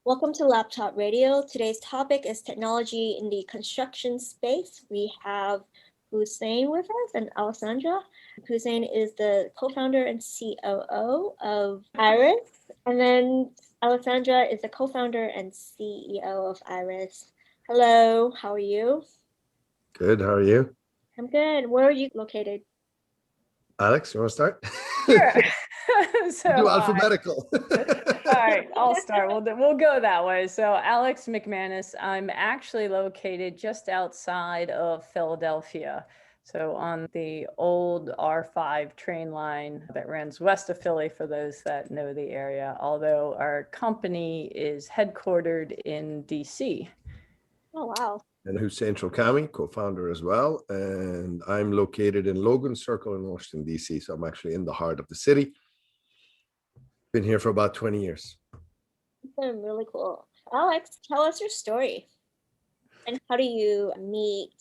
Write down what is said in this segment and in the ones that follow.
Welcome to Laptop Radio. Today's topic is technology in the construction space. We have Hussein with us and Alexandra. Hussein is the co-founder and COO of Eyrus. And then Alexandra is the co-founder and CEO of Eyrus. Hello, how are you? Good, how are you? I'm good. Where are you located? Alex, you want to start? Sure. Do alphabetical. All right, I'll start. We'll go that way. So Alex McManus, I'm actually located just outside of Philadelphia. So on the old R5 train line that runs west of Philly for those that know the area, although our company is headquartered in DC. Oh, wow. And Hussein Cholkamy, co-founder as well. And I'm located in Logan Circle in Washington, D.C. So I'm actually in the heart of the city. Been here for about 20 years. It's been really cool. Alex, tell us your story. And how do you meet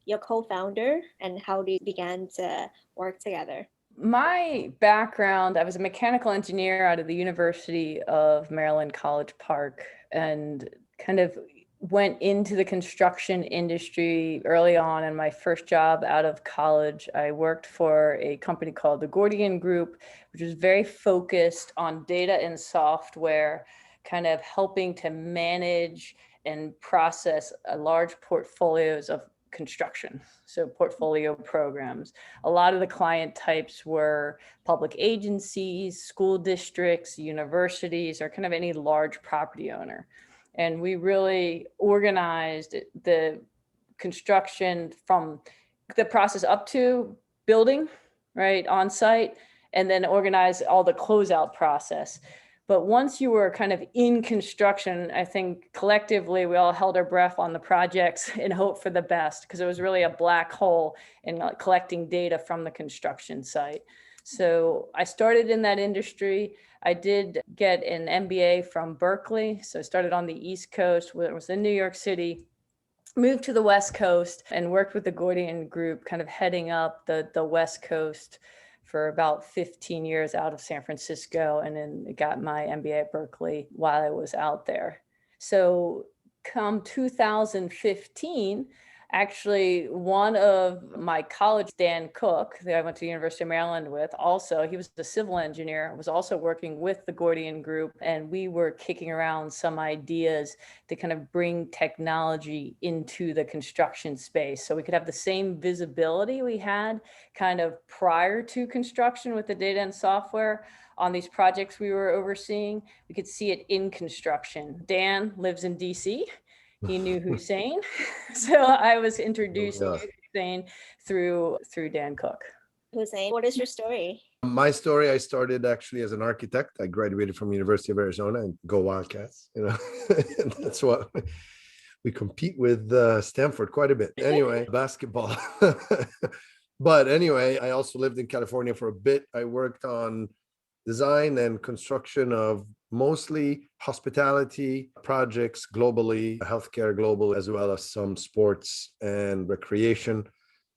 your co-founder and how do you begin to work together? My background, I was a mechanical engineer out of the University of Maryland College Park and kind of went into the construction industry early on. In my first job out of college, I worked for a company called the Gordian Group, which was very focused on data and software, kind of helping to manage and process large portfolios of construction, so portfolio programs. A lot of the client types were public agencies, school districts, universities, or kind of any large property owner. And we really organized the construction from the process up to building, right, on site, and then organize all the closeout process. But once you were kind of in construction, I think collectively we all held our breath on the projects and hoped for the best because it was really a black hole in collecting data from the construction site. So I started in that industry. I did get an MBA from Berkeley. So I started on the East Coast, where it was in New York City, moved to the West Coast and worked with the Gordian Group, kind of heading up the West Coast for about 15 years out of San Francisco, and then got my MBA at Berkeley while I was out there. So come 2015, actually, one of my college, Dan Cook, that I went to the University of Maryland with, also, he was a civil engineer, was also working with the Gordian Group, and we were kicking around some ideas to kind of bring technology into the construction space. So we could have the same visibility we had kind of prior to construction with the data and software on these projects we were overseeing. We could see it in construction. Dan lives in DC. He knew Hussein. So I was introduced to Hussein through Dan Cook. Hussein, what is your story? My story, I started actually as an architect. I graduated from University of Arizona and go Wildcats, you know. That's what we compete with Stanford quite a bit. Anyway, basketball. But anyway, I also lived in California for a bit. I worked on design and construction of mostly hospitality projects globally, healthcare global, as well as some sports and recreation.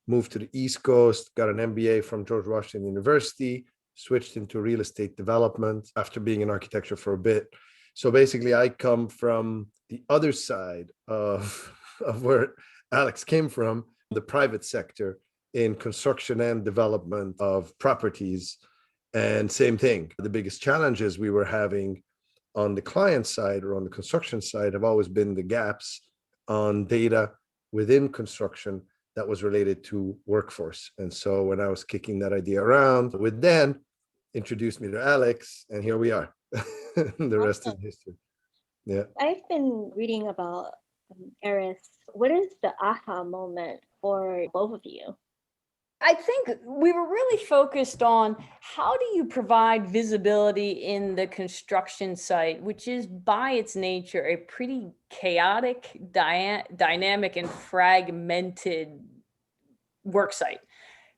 Moved to the East Coast, got an MBA from George Washington University, switched into real estate development after being in architecture for a bit. So basically, I come from the other side of where Alex came from, the private sector in construction and development of properties. And same thing, the biggest challenges we were having on the client side or on the construction side have always been the gaps on data within construction that was related to workforce. And so when I was kicking that idea around with Dan, introduced me to Alex, and here we are. The rest is history. Yeah. I've been reading about Eyrus. What is the aha moment for both of you? I think we were really focused on how do you provide visibility in the construction site, which is by its nature a pretty chaotic, dynamic, and fragmented work site.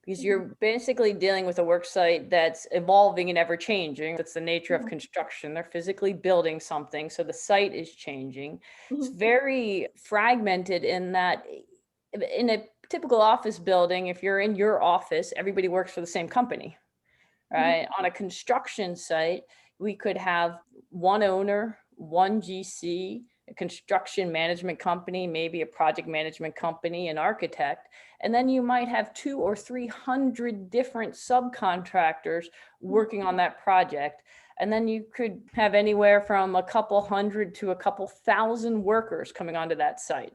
Because you're basically dealing with a work site that's evolving and ever changing. That's the nature of construction. They're physically building something, so the site is changing. It's very fragmented in that in a typical office building, if you're in your office, everybody works for the same company, right? On a construction site, we could have one owner one GC, a construction management company, maybe a project management company, an architect, and then you might have 200 or 300 different subcontractors working on that project. And then you could have anywhere from a couple hundred to a couple thousand workers coming onto that site.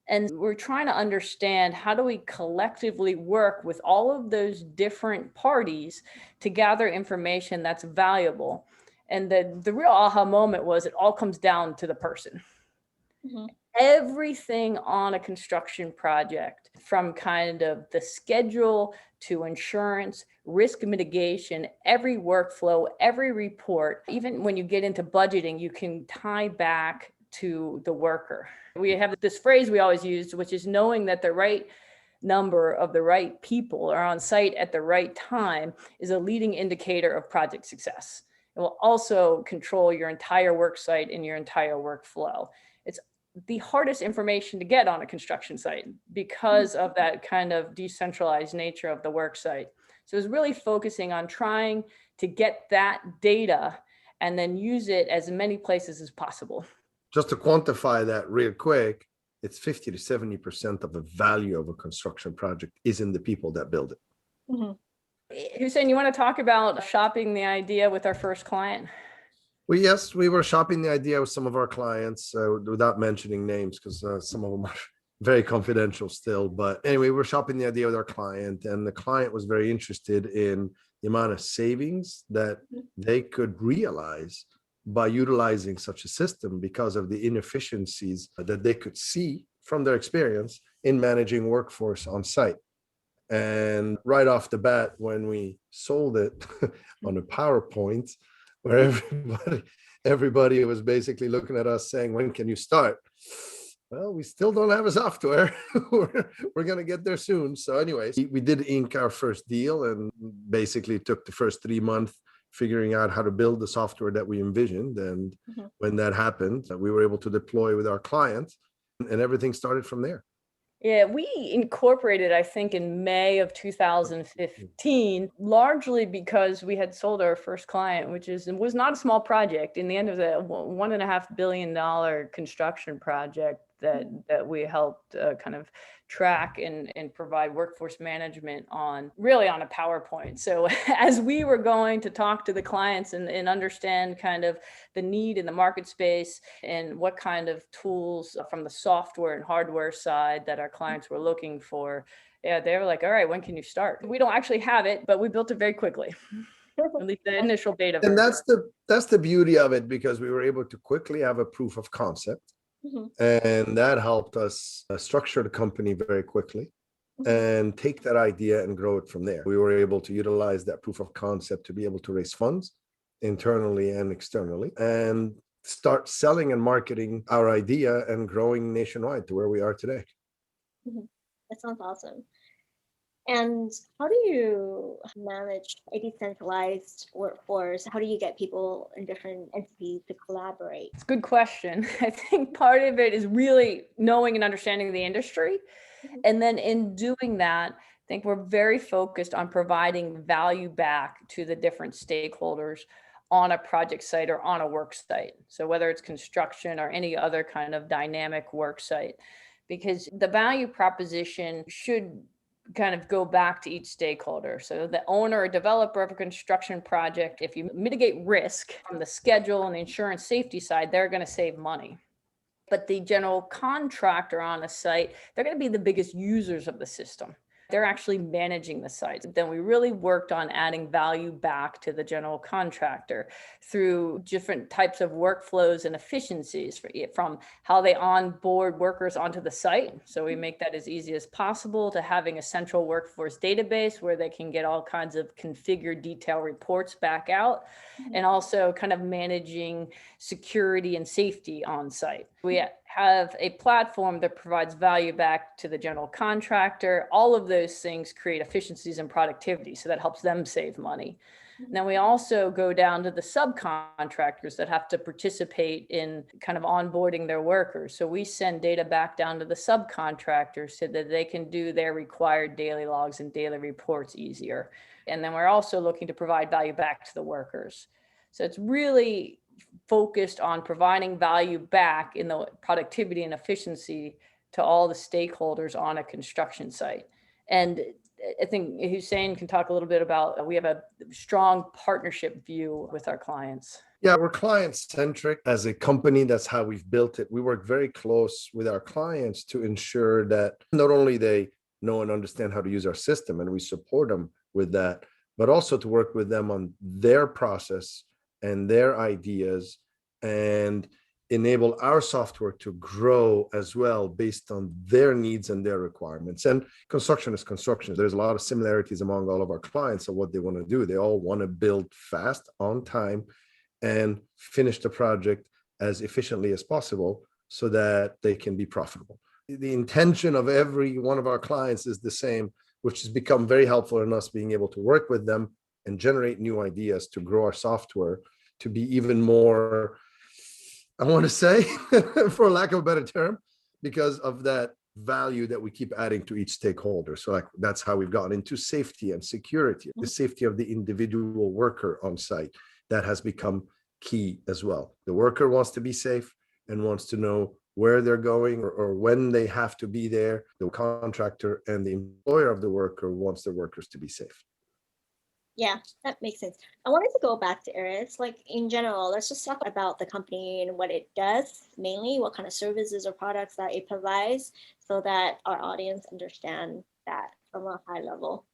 And we're trying to understand, how do we collectively work with all of those different parties to gather information that's valuable? And the real aha moment was, it all comes down to the person. Mhm. Everything on a construction project, from kind of the schedule to insurance, risk mitigation, every workflow, every report, even when you get into budgeting, you can tie back to the worker. We have this phrase we always use, which is knowing that the right number of the right people are on site at the right time is a leading indicator of project success. It will also control your entire work site and your entire workflow. It's the hardest information to get on a construction site because of that kind of decentralized nature of the work site. So it's really focusing on trying to get that data and then use it as many places as possible. Just to quantify that real quick, it's 50 to 70% of the value of a construction project is in the people that build it. Mhm. Hussein, you want to talk about shopping the idea with our first client? Well, yes, we were shopping the idea with some of our clients without mentioning names, because some of them are very confidential still. But anyway, we're shopping the idea with our client, and the client was very interested in the amount of savings that they could realize by utilizing such a system, because of the inefficiencies that they could see from their experience in managing workforce on site. And right off the bat, when we sold it on a PowerPoint, where everybody was basically looking at us saying, when can you start? Well, we still don't have a software. we're going to get there soon. So anyways, we did ink our first deal, and basically took the first 3 months figuring out how to build the software that we envisioned. And when that happened, we were able to deploy with our clients, and everything started from there. Yeah, we incorporated, I think, in May of 2015, largely because we had sold our first client, which was not a small project. In the end, it was a $1.5 billion construction project that we helped kind of track and provide workforce management on, really on a PowerPoint. So as we were going to talk to the clients and understand kind of the need in the market space and what kind of tools from the software and hardware side that our clients were looking for, yeah, they were like, all right, when can you start? We don't actually have it, but we built it very quickly. At least the initial beta version. And that's the beauty of it, because we were able to quickly have a proof of concept. And that helped us structure the company very quickly and take that idea and grow it from there. We were able to utilize that proof of concept to be able to raise funds internally and externally, and start selling and marketing our idea and growing nationwide to where we are today. That sounds awesome. And how do you manage a decentralized workforce? How do you get people in different entities to collaborate? It's a good question. I think part of it is really knowing and understanding the industry. And then in doing that, I think we're very focused on providing value back to the different stakeholders on a project site or on a work site. So whether it's construction or any other kind of dynamic work site, because the value proposition should kind of go back to each stakeholder. So the owner or developer of a construction project, if you mitigate risk from the schedule and the insurance safety side, they're going to save money. But the general contractor on a site, they're going to be the biggest users of the system. They're actually managing the sites. Then we really worked on adding value back to the general contractor through different types of workflows and efficiencies, from how they onboard workers onto the site. So we make that as easy as possible, to having a central workforce database where they can get all kinds of configured detail reports back out, and also kind of managing security and safety on site. We have a platform that provides value back to the general contractor. All of those things create efficiencies and productivity, so that helps them save money. And then we also go down to the subcontractors that have to participate in kind of onboarding their workers. So we send data back down to the subcontractors so that they can do their required daily logs and daily reports easier. And then we're also looking to provide value back to the workers. So it's really focused on providing value back in the productivity and efficiency to all the stakeholders on a construction site. And I think Hussein can talk a little bit about, we have a strong partnership view with our clients. Yeah, we're client-centric. As a company, that's how we've built it. We work very close with our clients to ensure that not only they know and understand how to use our system, and we support them with that, but also to work with them on their process and their ideas and enable our software to grow as well based on their needs and their requirements. And construction is construction. There's a lot of similarities among all of our clients of what they want to do. They all want to build fast, on time, and finish the project as efficiently as possible so that they can be profitable. The intention of every one of our clients is the same, which has become very helpful in us being able to work with them and generate new ideas to grow our software to be even more, I want to say, for lack of a better term, because of that value that we keep adding to each stakeholder. So like that's how we've gotten into safety and security, the safety of the individual worker on site. That has become key as well. The worker wants to be safe and wants to know where they're going or when they have to be there. The contractor and the employer of the worker wants their workers to be safe. Yeah, that makes sense. I wanted to go back to Eyrus. Like in general, let's just talk about the company and what it does, mainly what kind of services or products that it provides so that our audience understand that from a high level.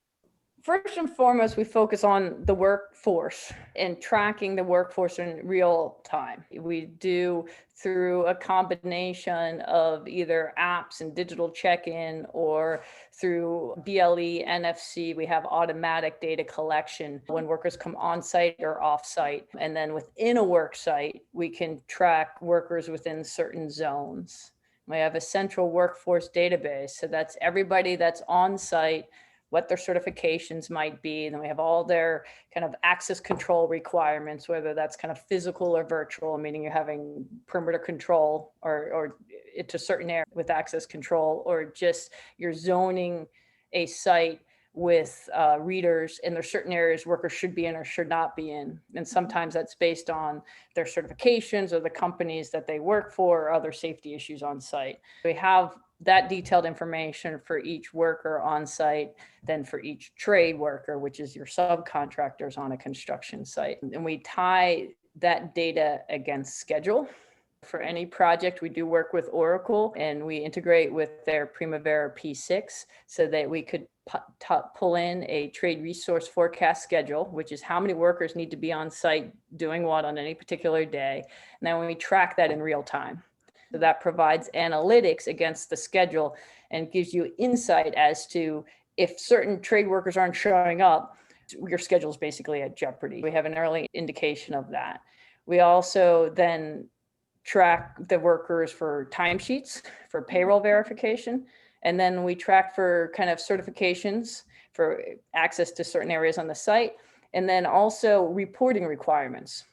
First and foremost, we focus on the workforce and tracking the workforce in real time. We do through a combination of either apps and digital check-in or through BLE, NFC. We have automatic data collection when workers come on site or off site. And then within a work site, we can track workers within certain zones. We have a central workforce database. So that's everybody that's on site, what their certifications might be. And then we have all their kind of access control requirements, whether that's kind of physical or virtual, meaning you're having perimeter control or it's a certain area with access control, or just you're zoning a site with readers, and there's certain areas workers should be in or should not be in. And sometimes that's based on their certifications or the companies that they work for or other safety issues on site. We have that detailed information for each worker on site, then for each trade worker, which is your subcontractors on a construction site. And we tie that data against schedule. For any project, we do work with Oracle, and we integrate with their Primavera P6 so that we could pull in a trade resource forecast schedule, which is how many workers need to be on site doing what on any particular day. And then we track that in real time. So that provides analytics against the schedule and gives you insight as to if certain trade workers aren't showing up, your schedule is basically at jeopardy. We have an early indication of that. We also then track the workers for timesheets, for payroll verification. And then we track for kind of certifications for access to certain areas on the site. And then also reporting requirements,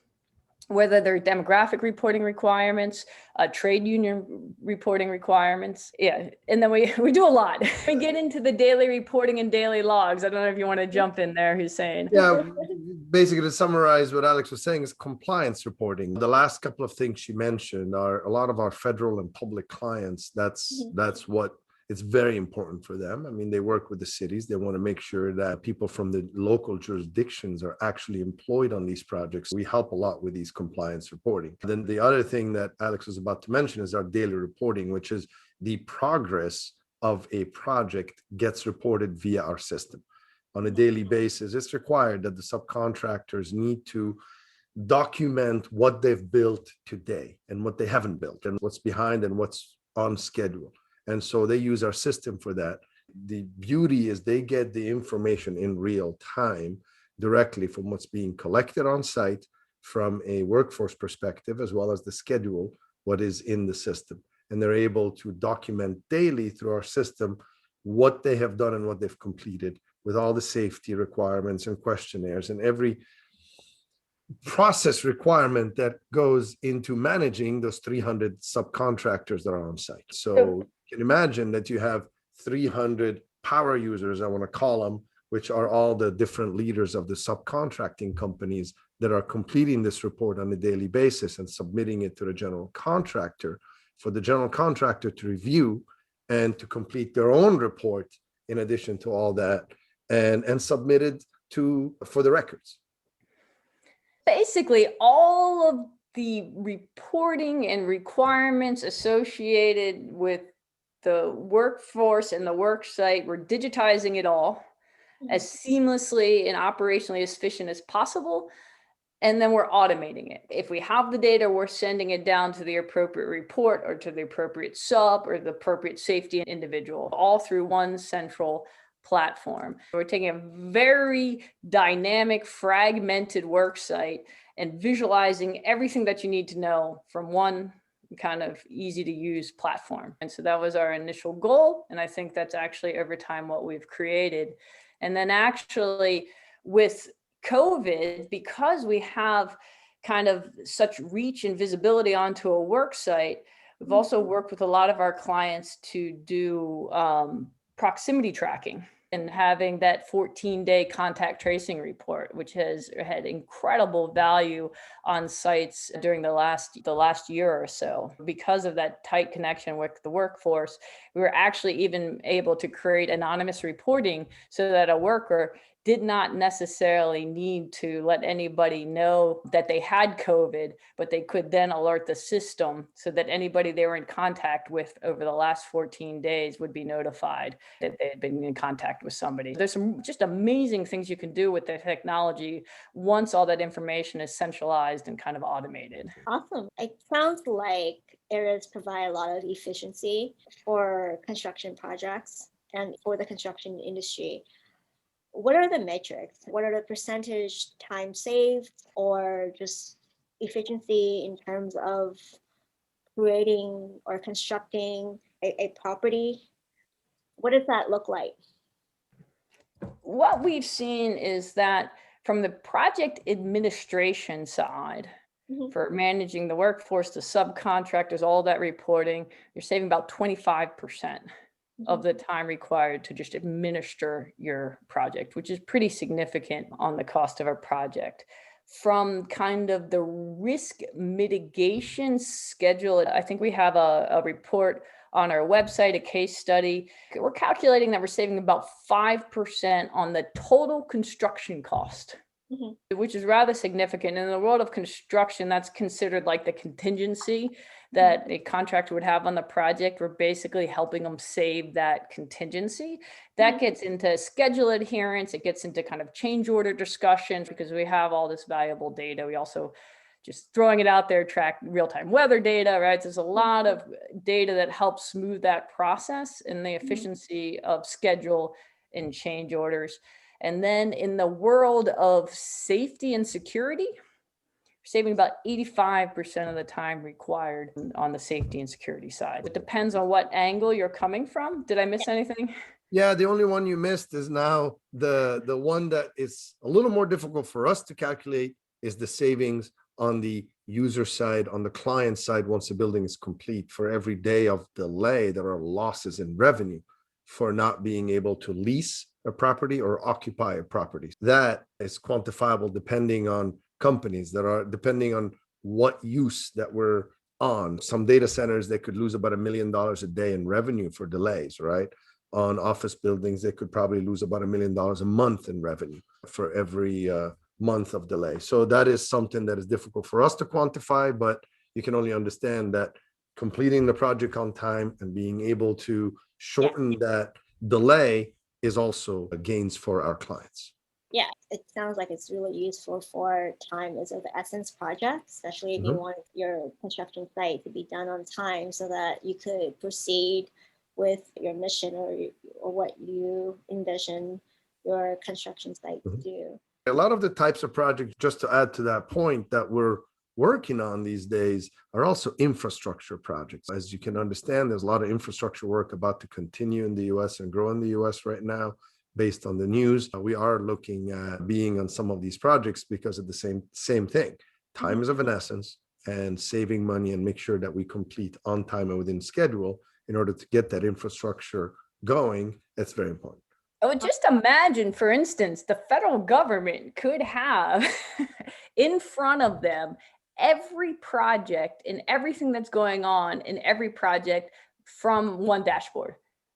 whether they're demographic reporting requirements, trade union reporting requirements. Yeah, and then we do a lot. We get into the daily reporting and daily logs. I don't know if you want to jump in there, Hussein. Yeah, basically to summarize what Alex was saying is compliance reporting. The last couple of things she mentioned are a lot of our federal and public clients. That's what it's very important for them. I mean, they work with the cities. They want to make sure that people from the local jurisdictions are actually employed on these projects. We help a lot with these compliance reporting. Then the other thing that Alex was about to mention is our daily reporting, which is the progress of a project gets reported via our system. On a daily basis, it's required that the subcontractors need to document what they've built today and what they haven't built and what's behind and what's on schedule. And so they use our system for that. The beauty is they get the information in real time directly from what's being collected on site from a workforce perspective, as well as the schedule, what is in the system. And they're able to document daily through our system what they have done and what they've completed with all the safety requirements and questionnaires and every process requirement that goes into managing those 300 subcontractors that are on site. So you can imagine that you have 300 power users, I want to call them, which are all the different leaders of the subcontracting companies that are completing this report on a daily basis and submitting it to the general contractor for the general contractor to review and to complete their own report in addition to all that, and submit it for the records. Basically, all of the reporting and requirements associated with the workforce and the work site, we're digitizing it all as seamlessly and operationally efficient as possible. And then we're automating it. If we have the data, we're sending it down to the appropriate report or to the appropriate sub or the appropriate safety individual, all through one central platform. We're taking a very dynamic, fragmented work site and visualizing everything that you need to know from one kind of easy to use platform. And so that was our initial goal. And I think that's actually over time what we've created. And then actually with COVID, because we have kind of such reach and visibility onto a work site, we've also worked with a lot of our clients to do proximity tracking and having that 14-day contact tracing report, which has had incredible value on sites during the last year or so. Because of that tight connection with the workforce, we were actually even able to create anonymous reporting so that a worker did not necessarily need to let anybody know that they had COVID, but they could then alert the system so that anybody they were in contact with over the last 14 days would be notified that they had been in contact with somebody. There's some just amazing things you can do with the technology once all that information is centralized and kind of automated. Awesome. It sounds like Eyrus provide a lot of efficiency for construction projects and for the construction industry. What are the metrics? What are the percentage time saved or just efficiency in terms of creating or constructing a property? What does that look like? What we've seen is that from the project administration side, for managing the workforce, the subcontractors, all that reporting, you're saving about 25% of the time required to just administer your project, which is pretty significant on the cost of a project. From kind of the risk mitigation schedule, I think we have a report on our website, a case study. We're calculating that we're saving about 5% on the total construction cost, which is rather significant. In the world of construction, that's considered like the contingency that a contractor would have on the project. We're basically helping them save that contingency. That gets into schedule adherence. It gets into kind of change order discussions because we have all this valuable data. We also just throwing it out there, track real-time weather data, right? There's a lot of data that helps smooth that process and the efficiency of schedule and change orders. And then in the world of safety and security, saving about 85% of the time required on the safety and security side. It depends on what angle you're coming from. Did I miss anything? Yeah, the only one you missed is now the one that is a little more difficult for us to calculate is the savings on the user side, on the client side, once the building is complete. For every day of delay, there are losses in revenue for not being able to lease a property or occupy a property. That is quantifiable depending on companies depending on what use that we're on. Some data centers, they could lose about $1 million a day in revenue for delays, right? On office buildings, they could probably lose about $1 million a month in revenue for every month of delay. So that is something that is difficult for us to quantify, but you can only understand that completing the project on time and being able to shorten that delay is also gains for our clients. Yeah, it sounds like it's really useful for time is of the essence projects, especially if you want your construction site to be done on time so that you could proceed with your mission or what you envision your construction site to do. A lot of the types of projects, just to add to that point, that we're working on these days are also infrastructure projects. As you can understand, there's a lot of infrastructure work about to continue in the US and grow in the US right now. Based on the news, we are looking at being on some of these projects because of the same thing. Time is of an essence, and saving money and make sure that we complete on time and within schedule in order to get that infrastructure going. That's very important. Oh, just imagine, for instance, the federal government could have in front of them every project and everything that's going on in every project from one dashboard.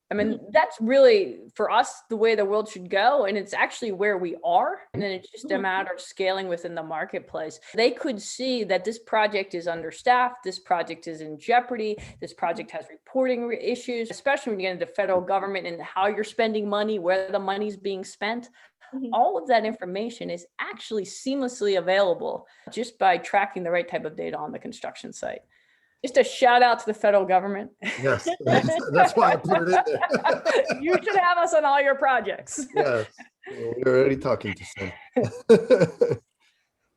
I mean, that's really, for us, the way the world should go. And it's actually where we are. And then it's just a matter of scaling within the marketplace. They could see that this project is understaffed, this project is in jeopardy, this project has reporting issues, especially when you get into federal government and how you're spending money, where the money's being spent. All of that information is actually seamlessly available just by tracking the right type of data on the construction site. Just a shout out to the federal government. Yes, that's why I put it in there. You should have us on all your projects. Yes, we're already talking to some.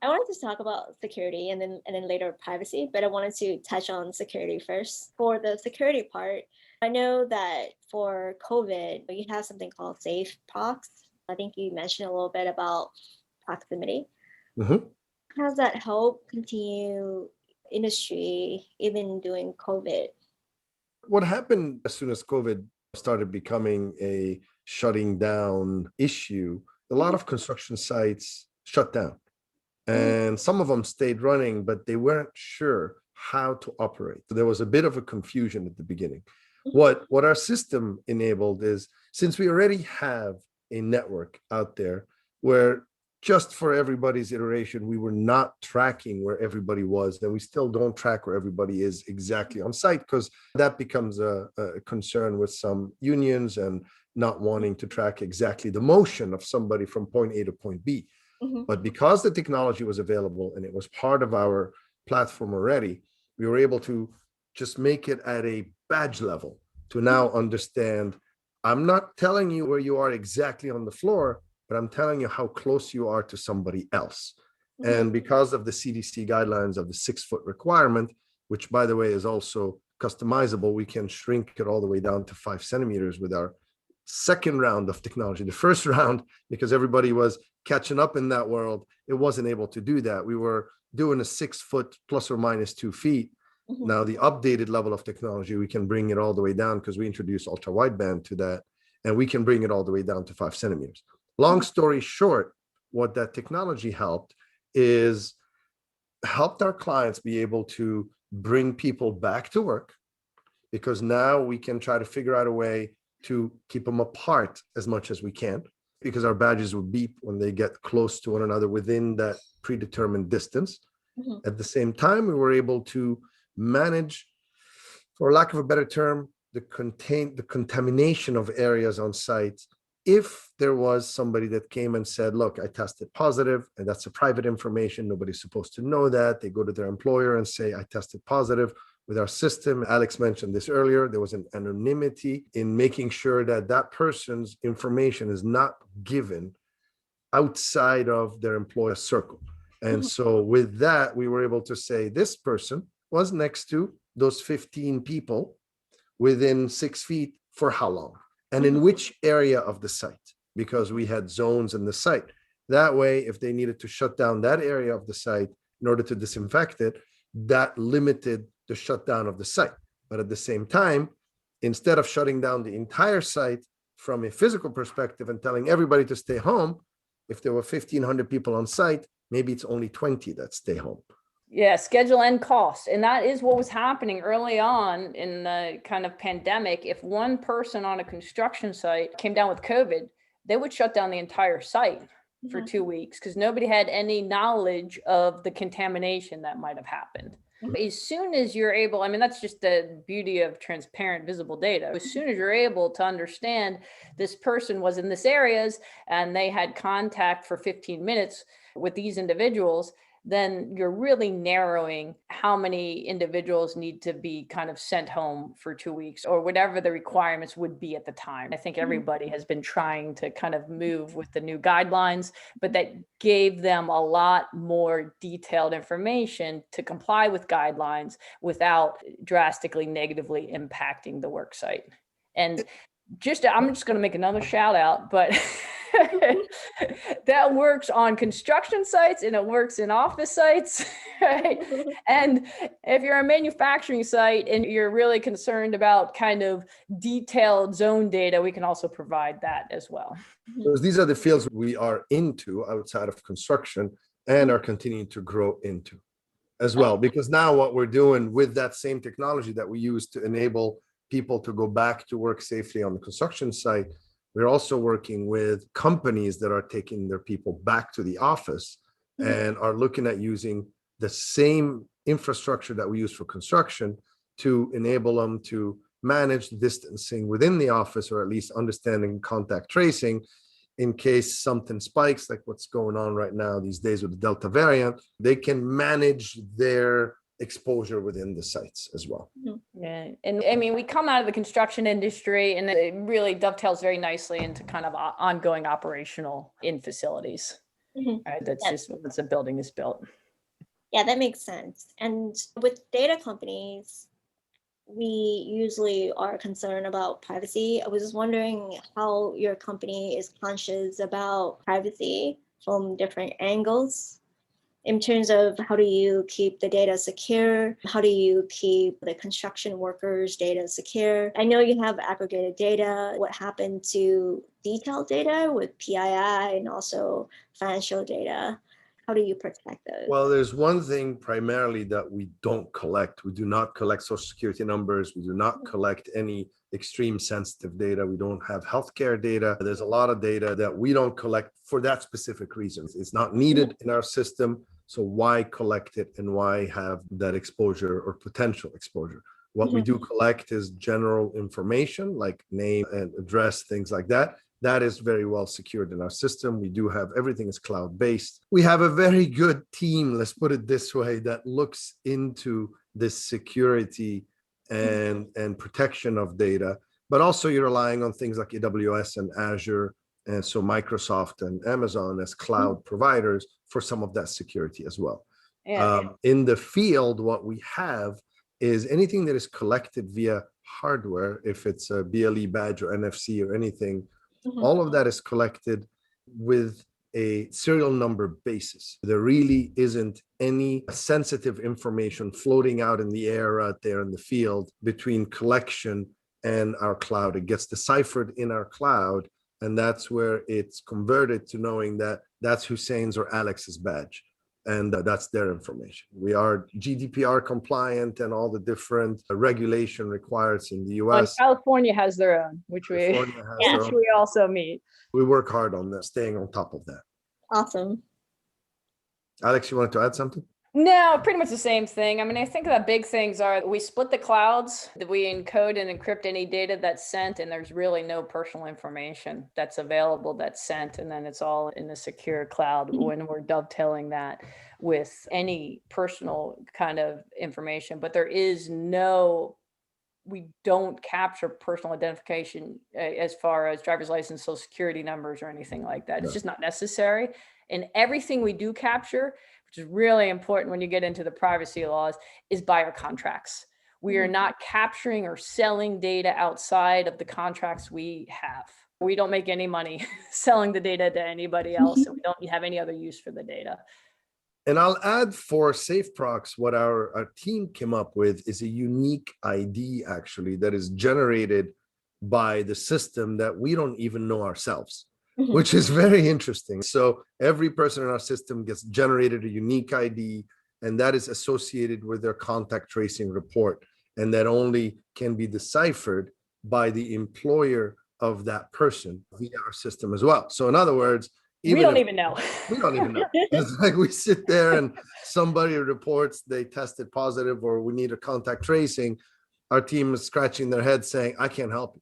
I wanted to talk about security and then later privacy, but I wanted to touch on security first. For the security part, I know that for COVID, you have something called Safe Prox. I think you mentioned a little bit about proximity. How does that help continue industry even during COVID? What happened as soon as COVID started becoming a shutting down issue, a lot of construction sites shut down. And some of them stayed running, but they weren't sure how to operate. So there was a bit of a confusion at the beginning. What our system enabled is, since we already have a network out there where just for everybody's iteration, we were not tracking where everybody was, and we still don't track where everybody is exactly on site, because that becomes a concern with some unions and not wanting to track exactly the motion of somebody from point A to point B. But because the technology was available and it was part of our platform already, we were able to just make it at a badge level to now understand, I'm not telling you where you are exactly on the floor, but I'm telling you how close you are to somebody else. And because of the CDC guidelines of the 6-foot requirement, which by the way is also customizable, we can shrink it all the way down to 5 centimeters with our second round of technology. The first round, because everybody was catching up in that world, it wasn't able to do that. We were doing a 6 foot plus or minus 2 feet. Now the updated level of technology, we can bring it all the way down because we introduced ultra wideband to that, and we can bring it all the way down to 5 centimeters. Long story short, what that technology helped is helped our clients be able to bring people back to work, because now we can try to figure out a way to keep them apart as much as we can, because our badges will beep when they get close to one another within that predetermined distance. At the same time, we were able to manage, for lack of a better term, the contamination of areas on site. If there was somebody that came and said, look, I tested positive, and that's a private information, nobody's supposed to know that. They go to their employer and say, I tested positive. With our system, Alex mentioned this earlier, there was an anonymity in making sure that that person's information is not given outside of their employer circle. And so with that, we were able to say this person was next to those 15 people within 6 feet for how long, and in which area of the site, because we had zones in the site. That way, if they needed to shut down that area of the site in order to disinfect it, that limited the shutdown of the site. But at the same time, instead of shutting down the entire site from a physical perspective and telling everybody to stay home, if there were 1,500 people on site, maybe it's only 20 that stay home. Yeah, schedule and cost. And that is what was happening early on in the kind of pandemic. If one person on a construction site came down with COVID, they would shut down the entire site for 2 weeks because nobody had any knowledge of the contamination that might have happened. As soon as you're able, I mean, that's just the beauty of transparent, visible data. As soon as you're able to understand this person was in this areas and they had contact for 15 minutes with these individuals, then you're really narrowing how many individuals need to be kind of sent home for 2 weeks or whatever the requirements would be at the time. I think everybody has been trying to kind of move with the new guidelines, but that gave them a lot more detailed information to comply with guidelines without drastically negatively impacting the work site. And I'm just going to make another shout out, but that works on construction sites and it works in office sites, right? And if you're a manufacturing site and you're really concerned about kind of detailed zone data, we can also provide that as well. Because these are the fields we are into outside of construction. and are continuing to grow into as well. Because now what we're doing with that same technology that we use to enable people to go back to work safely on the construction site, we're also working with companies that are taking their people back to the office and are looking at using the same infrastructure that we use for construction to enable them to manage distancing within the office, or at least understanding contact tracing in case something spikes, like what's going on right now these days with the Delta variant. They can manage their exposure within the sites as well. Yeah. And I mean, we come out of the construction industry, and it really dovetails very nicely into kind of ongoing operational in facilities. Right? That's just once a building is built. Yeah, that makes sense. And with data companies, we usually are concerned about privacy. I was just wondering how your company is conscious about privacy from different angles, in terms of how do you keep the data secure? How do you keep the construction workers' data secure? I know you have aggregated data. What happened to detailed data with PII and also financial data? How do you protect those? Well, there's one thing primarily that we don't collect. We do not collect social security numbers. We do not collect any extreme sensitive data. We don't have healthcare data. There's a lot of data that we don't collect for that specific reason. It's not needed in our system. So why collect it and why have that exposure or potential exposure? What we do collect is general information like name and address, things like that. That is very well secured in our system. We do have everything is cloud-based. We have a very good team, let's put it this way, that looks into this security and protection of data, but also you're relying on things like AWS and Azure, and so Microsoft and Amazon as cloud providers for some of that security as well. In the field, what we have is anything that is collected via hardware, if it's a BLE badge or NFC or anything, all of that is collected with a serial number basis. There really isn't any sensitive information floating out in the air out there in the field between collection and our cloud. It gets deciphered in our cloud, and that's where it's converted to knowing that that's Hussein's or Alex's badge. And that's their information. We are GDPR compliant and all the different regulation required in the US. California has their own, which we also meet. We work hard on that, staying on top of that. Awesome. Alex, you wanted to add something? No, pretty much the same thing. I mean, I think the big things are we split the clouds, that we encode and encrypt any data that's sent, and there's really no personal information that's available that's sent, and then it's all in the secure cloud when we're dovetailing that with any personal kind of information. But there is we don't capture personal identification as far as driver's license, social security numbers, or anything like that. It's just not necessary. And everything we do capture, which is really important when you get into the privacy laws, is by our contracts. We are not capturing or selling data outside of the contracts we have. We don't make any money selling the data to anybody else, and we don't have any other use for the data. And I'll add for SafeProx, what our team came up with is a unique ID actually that is generated by the system that we don't even know ourselves, which is very interesting. So every person in our system gets generated a unique ID, and that is associated with their contact tracing report. And that only can be deciphered by the employer of that person via our system as well. So in other words, we don't even know. We don't even know. It's like we sit there and somebody reports they tested positive or we need a contact tracing. Our team is scratching their head saying, I can't help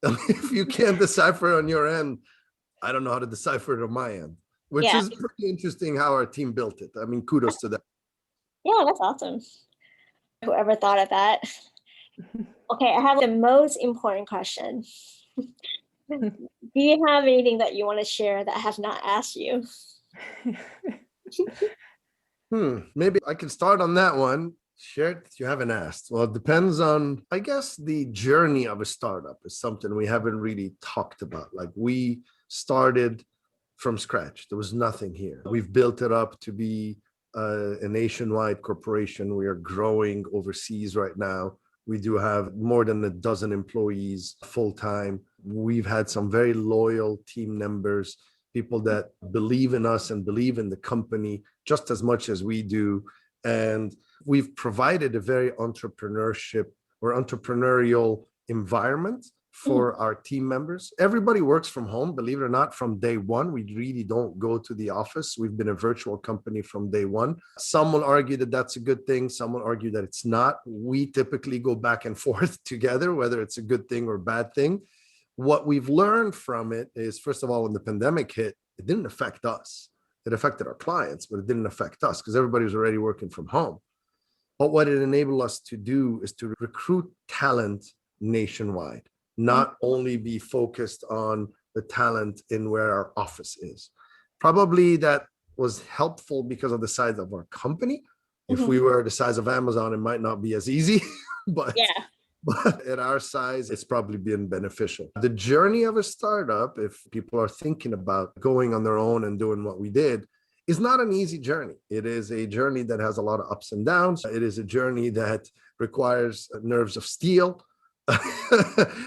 you. If you can't decipher it on your end, I don't know how to decipher it on my end, which is pretty interesting how our team built it. I mean, kudos to them. Yeah, that's awesome. Whoever thought of that. Okay, I have the most important question. Do you have anything that you want to share that I have not asked you? Maybe I can start on that one. Share it that you haven't asked. Well, it depends on, I guess, the journey of a startup is something we haven't really talked about. Like we started from scratch. There was nothing here. We've built it up to be a nationwide corporation. We are growing overseas right now. We do have more than a dozen employees full-time. We've had some very loyal team members people that believe in us and believe in the company just as much as we do. And we've provided a very entrepreneurial environment for our team members. Everybody works from home, believe it or not, from day one. We really don't go to the office. We've been a virtual company from day one. Some will argue that that's a good thing. Some will argue that it's not. We typically go back and forth together, whether it's a good thing or a bad thing. What we've learned from it is, first of all, when the pandemic hit, it didn't affect us. It affected our clients, but it didn't affect us because everybody was already working from home. But what it enabled us to do is to recruit talent nationwide, not only be focused on the talent in where our office is. Probably that was helpful because of the size of our company. If we were the size of Amazon, it might not be as easy, but at our size, it's probably been beneficial. The journey of a startup, if people are thinking about going on their own and doing what we did, is not an easy journey. It is a journey that has a lot of ups and downs. It is a journey that requires nerves of steel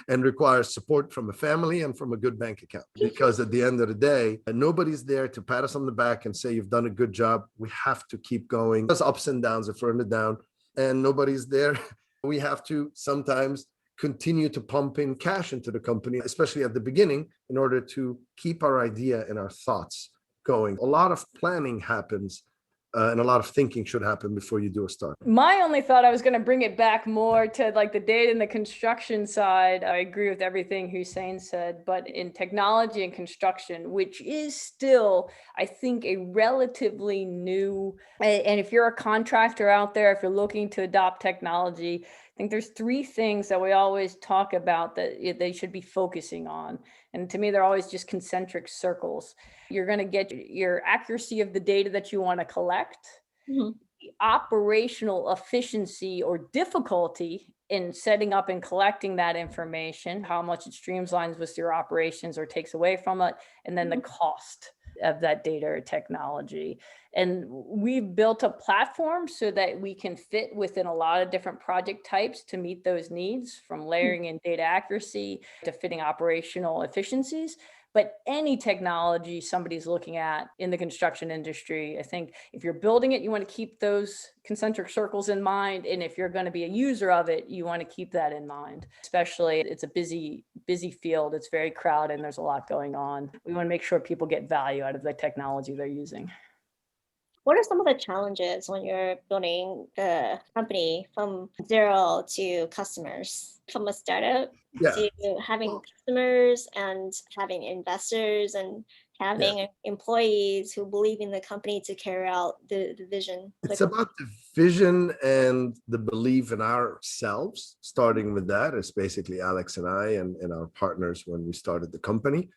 and requires support from a family and from a good bank account. Because at the end of the day, nobody's there to pat us on the back and say, you've done a good job. We have to keep going. There's ups and downs if we're in the down, and nobody's there. We have to sometimes continue to pump in cash into the company, especially at the beginning, in order to keep our idea and our thoughts going. A lot of planning happens and a lot of thinking should happen before you do a start. My only thought, I was going to bring it back more to like the data and the construction side. I agree with everything Hussein said, but in technology and construction, which is still, I think, a relatively new, and if you're a contractor out there, if you're looking to adopt technology, I think there's three things that we always talk about that they should be focusing on. And to me, they're always just concentric circles. You're going to get your accuracy of the data that you want to collect, the operational efficiency or difficulty in setting up and collecting that information, how much it streamlines with your operations or takes away from it, and then the cost of that data or technology. And we've built a platform so that we can fit within a lot of different project types to meet those needs, from layering in data accuracy to fitting operational efficiencies. But any technology somebody's looking at in the construction industry, I think if you're building it, you want to keep those concentric circles in mind. And if you're going to be a user of it, you want to keep that in mind. Especially, it's a busy field. It's very crowded and there's a lot going on. We want to make sure people get value out of the technology they're using. What are some of the challenges when you're building a company from zero to customers, from a startup to having customers and having investors and having employees who believe in the company to carry out the vision? It's about the vision and the belief in ourselves. Starting with that is basically Alex and I and our partners when we started the company.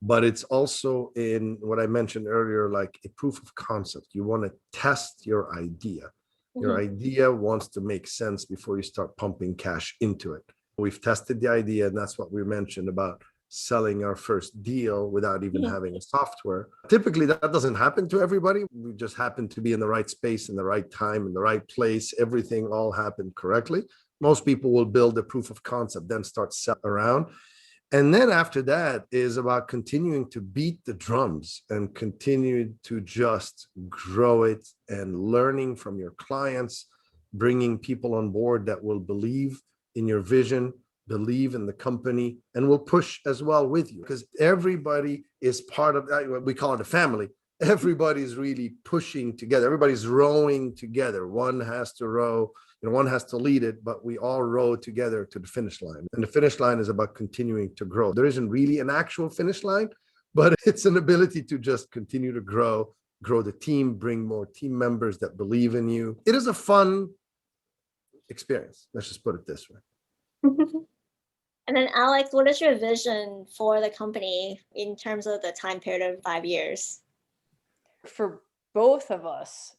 But it's also in what I mentioned earlier, like a proof of concept. You want to test your idea. Your idea wants to make sense before you start pumping cash into it. We've tested the idea, and that's what we mentioned about selling our first deal without even having a software. Typically, that doesn't happen to everybody. We just happen to be in the right space, in the right time, in the right place. Everything all happened correctly. Most people will build a proof of concept, then start selling around. And then after that is about continuing to beat the drums and continue to just grow it and learning from your clients, bringing people on board that will believe in your vision, believe in the company, and will push as well with you. Because everybody is part of that. We call it a family. Everybody's really pushing together. Everybody's rowing together. One has to row. One has to lead it, but we all row together to the finish line. And the finish line is about continuing to grow. There isn't really an actual finish line, but it's an ability to just continue to grow the team, bring more team members that believe in you. It is a fun experience. Let's just put it this way. And then Alex, what is your vision for the company in terms of the time period of 5 years? For both of us,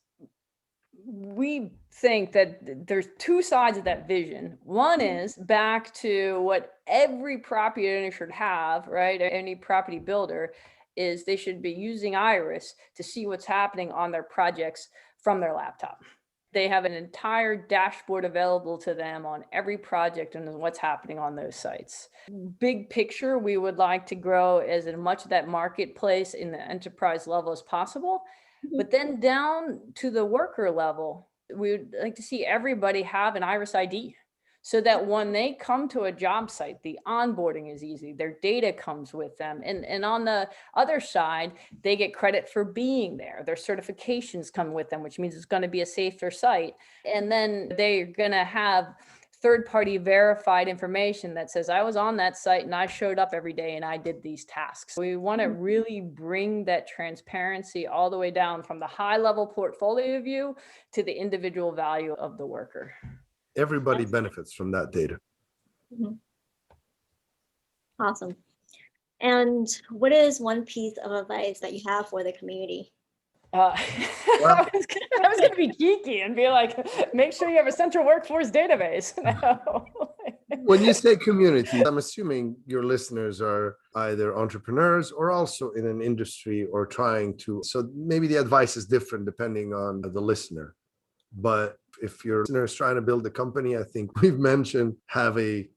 we think that there's two sides of that vision. One is back to what every property owner should have, right? Any property builder is they should be using Eyrus to see what's happening on their projects from their laptop. They have an entire dashboard available to them on every project and what's happening on those sites. Big picture, we would like to grow as much of that marketplace in the enterprise level as possible. But then down to the worker level, we would like to see everybody have an Eyrus ID, so that when they come to a job site, the onboarding is easy, their data comes with them. And on the other side, they get credit for being there. Their certifications come with them, which means it's going to be a safer site. And then they're going to have third-party verified information that says, I was on that site and I showed up every day and I did these tasks. We want to really bring that transparency all the way down from the high-level portfolio view to the individual value of the worker. Everybody benefits from that data. Awesome. And what is one piece of advice that you have for the community? I was going to be geeky and be like, make sure you have a central workforce database. No. When you say community, I'm assuming your listeners are either entrepreneurs or also in an industry or trying to. So maybe the advice is different depending on the listener. But if your listener is trying to build a company, I think we've mentioned have a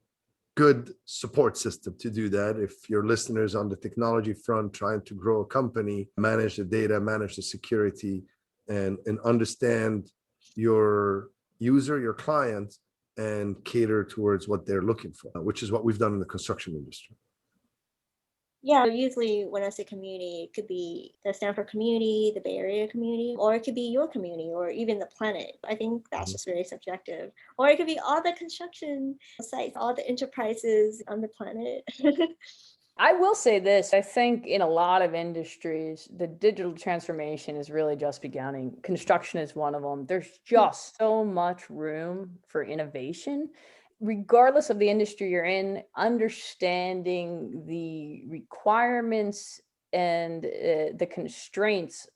good support system to do that. If your listeners on the technology front trying to grow a company, manage the data, manage the security, and understand your user, your client, and cater towards what they're looking for, which is what we've done in the construction industry. Yeah, usually when I say community, it could be the Stanford community, the Bay Area community, or it could be your community, or even the planet. I think that's just very subjective. Or it could be all the construction sites, all the enterprises on the planet. I will say this, I think in a lot of industries, the digital transformation is really just beginning. Construction is one of them. There's just so much room for innovation. Regardless of the industry you're in, understanding the requirements and the constraints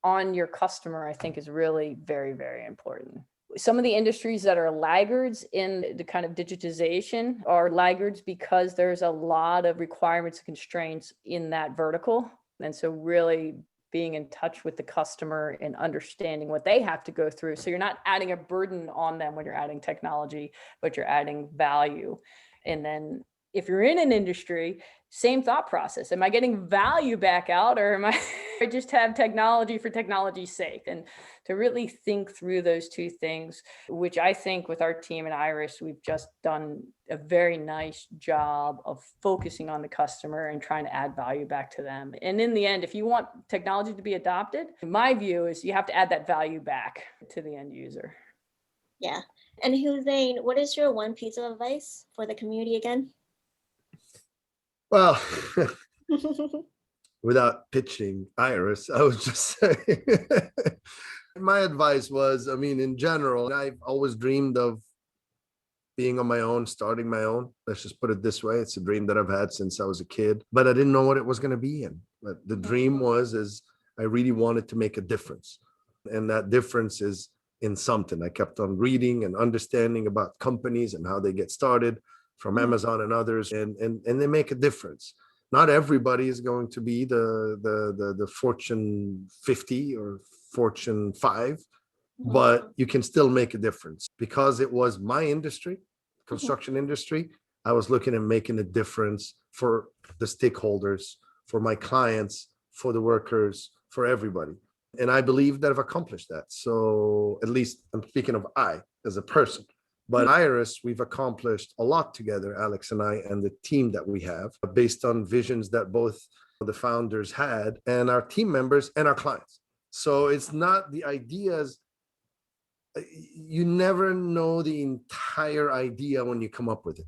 on your customer, I think is really very, very important. Some of the industries that are laggards in the kind of digitization are laggards because there's a lot of requirements and constraints in that vertical. And so really being in touch with the customer and understanding what they have to go through. So you're not adding a burden on them when you're adding technology, but you're adding value. And then if you're in an industry, same thought process. Am I getting value back out, or am I just have technology for technology's sake? And to really think through those two things, which I think with our team at Eyrus, we've just done a very nice job of focusing on the customer and trying to add value back to them. And in the end, if you want technology to be adopted, my view is you have to add that value back to the end user. Yeah. And Hussein, what is your one piece of advice for the community again? Well, without pitching Eyrus, I was just saying, my advice was, I mean, in general, I've always dreamed of being on my own, starting my own. Let's just put it this way. It's a dream that I've had since I was a kid, but I didn't know what it was going to be in. But the dream is I really wanted to make a difference. And that difference is in something. I kept on reading and understanding about companies and how they get started from Amazon and others, and they make a difference. Not everybody is going to be the Fortune 50 or Fortune 5, but you can still make a difference. Because it was my industry, construction industry, I was looking at making a difference for the stakeholders, for my clients, for the workers, for everybody. And I believe that I've accomplished that. So at least I'm speaking of I as a person. But Eyrus, we've accomplished a lot together, Alex and I, and the team that we have, based on visions that both the founders had, and our team members and our clients. So it's not the ideas. You never know the entire idea when you come up with it.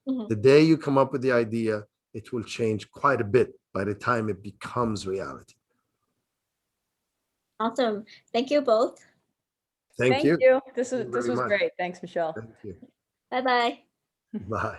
The day you come up with the idea, it will change quite a bit by the time it becomes reality. Awesome. Thank you both. Thank you. This was much. great. Thanks, Michelle. Thank you. Bye-bye. Bye.